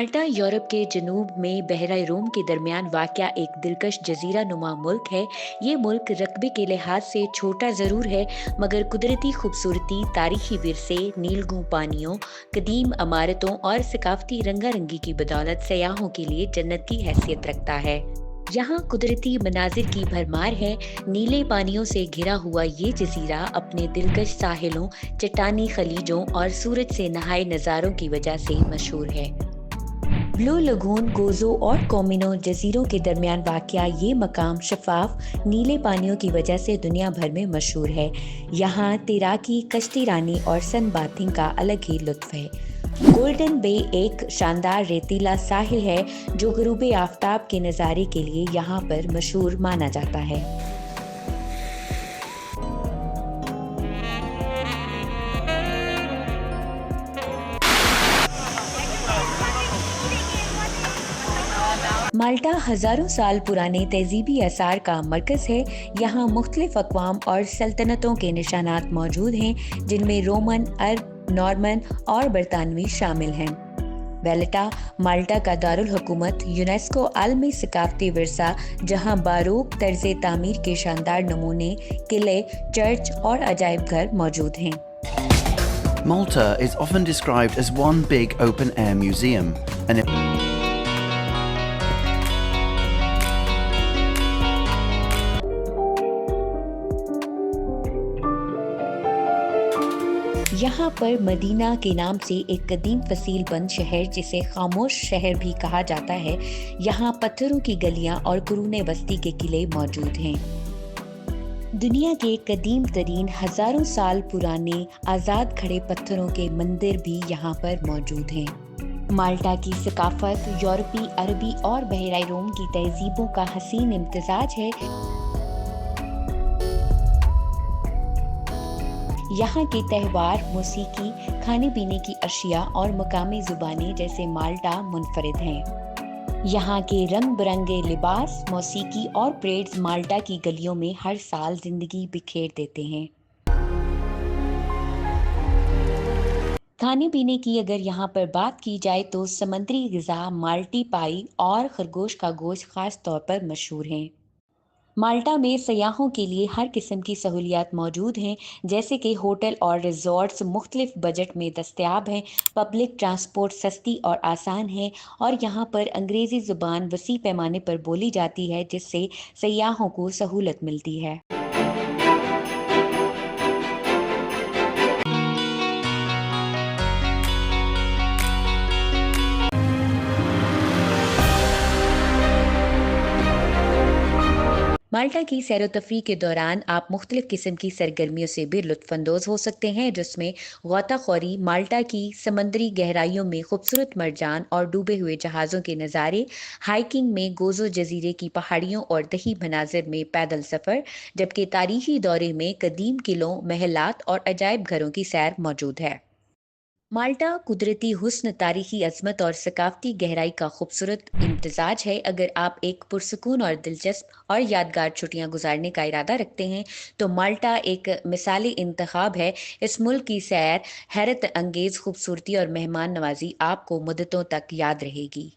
माल्टा Europe के जनूब में बहरा रोम के दरमियान वाक़या एक दिलकश जजीरा नुमा मुल्क है। ये मुल्क रकबे के लिहाज से छोटा ज़रूर है, मगर कुदरती खूबसूरती, तारीखी विरसे, नीलगू पानियों, कदीम इमारतों और सकाफती रंगारंगी की बदौलत सयाहों के लिए जन्नत की हैसियत रखता है। यहाँ कुदरती मनाजिर की भरमार है। नीले पानियों से घिरा हुआ ये जजीरा अपने दिलकश साहिलों, चट्टानी खलीजों और सूरज से नहाए नज़ारों की वजह से मशहूर है। ब्लू लगून, गोजो और कोमिनो जजीरों के दरमियान वाक़या ये मकाम शफाफ नीले पानियों की वजह से दुनिया भर में मशहूर है। यहाँ तैराकी, कश्ती रानी और सन बाथिंग का अलग ही लुत्फ है। गोल्डन बे एक शानदार रेतीला साहिल है जो गरूब आफताब के नज़ारे के लिए यहाँ पर मशहूर माना जाता है। माल्टा हजारों साल पुराने तहजीबी आसार का मरकज़ है। यहाँ मुख्तलिफ अक़वाम और सल्तनतों के निशानात मौजूद हैं, जिनमें रोमन, अरब, नॉर्मन और बरतानवी शामिल हैं। वेलेटा माल्टा का दारुल हुकूमत यूनेस्को आलमी सकाफती विरसा, जहाँ बारोक तर्ज तामीर के शानदार नमूने, किले, चर्च और अजायब घर मौजूद हैं। Malta is often described as one big open-air museum, and यहाँ पर मदीना के नाम से एक कदीम फसील बंद शहर, जिसे खामोश शहर भी कहा जाता है। यहाँ पत्थरों की गलियाँ और कुरूने बस्ती के किले मौजूद हैं। दुनिया के कदीम तरीन हजारों साल पुराने आज़ाद खड़े पत्थरों के मंदिर भी यहाँ पर मौजूद हैं। माल्टा की सकाफत यूरोपी, अरबी और बहराई रोम की तहजीबों का हसीन इम्तिजाज है। यहाँ के त्यौहार, मौसीकी, खाने पीने की अशिया और मकामी जुबानें जैसे माल्टा मुनफरिद हैं। यहाँ के रंग बिरंगे लिबास, मौसीकी और परेड्स माल्टा की गलियों में हर साल जिंदगी बिखेर देते हैं। खाने पीने की अगर यहाँ पर बात की जाए तो समुद्री ग़िज़ा, माल्टी पाई और खरगोश का गोश्त खास तौर पर मशहूर हैं। माल्टा में सयाहों के लिए हर किस्म की सहूलियात मौजूद हैं, जैसे कि होटल और रिजॉर्ट्स मुख्तलिफ बजट में दस्तयाब हैं। पब्लिक ट्रांसपोर्ट सस्ती और आसान है और यहाँ पर अंग्रेज़ी ज़ुबान वसी पैमाने पर बोली जाती है, जिससे सयाहों को सहूलत मिलती है। माल्टा की सैर व तफरीह के दौरान आप मुख्तलिफ किस्म की सरगर्मियों से भी लुत्फ़अंदोज़ हो सकते हैं, जिसमें गौताखोरी, माल्टा की समंदरी गहराइयों में खूबसूरत मरजान और डूबे हुए जहाज़ों के नज़ारे, हाइकिंग में गोज़ो जजीरे की पहाड़ियों और दही मनाजिर में पैदल सफ़र, जबकि तारीखी दौरे में कदीम किलों, महलात और अजायब घरों की सैर मौजूद है। माल्टा कुदरती हुस्न, तारीखी अजमत और सकाफती गहराई का खूबसूरत इम्तिजाज है। अगर आप एक पुरसकून और दिलचस्प और यादगार छुट्टियां गुजारने का इरादा रखते हैं तो माल्टा एक मिसाली इंतखाब है। इस मुल्क की सैर, हैरत अंगेज खूबसूरती और मेहमान नवाजी आपको मुद्दतों तक याद रहेगी।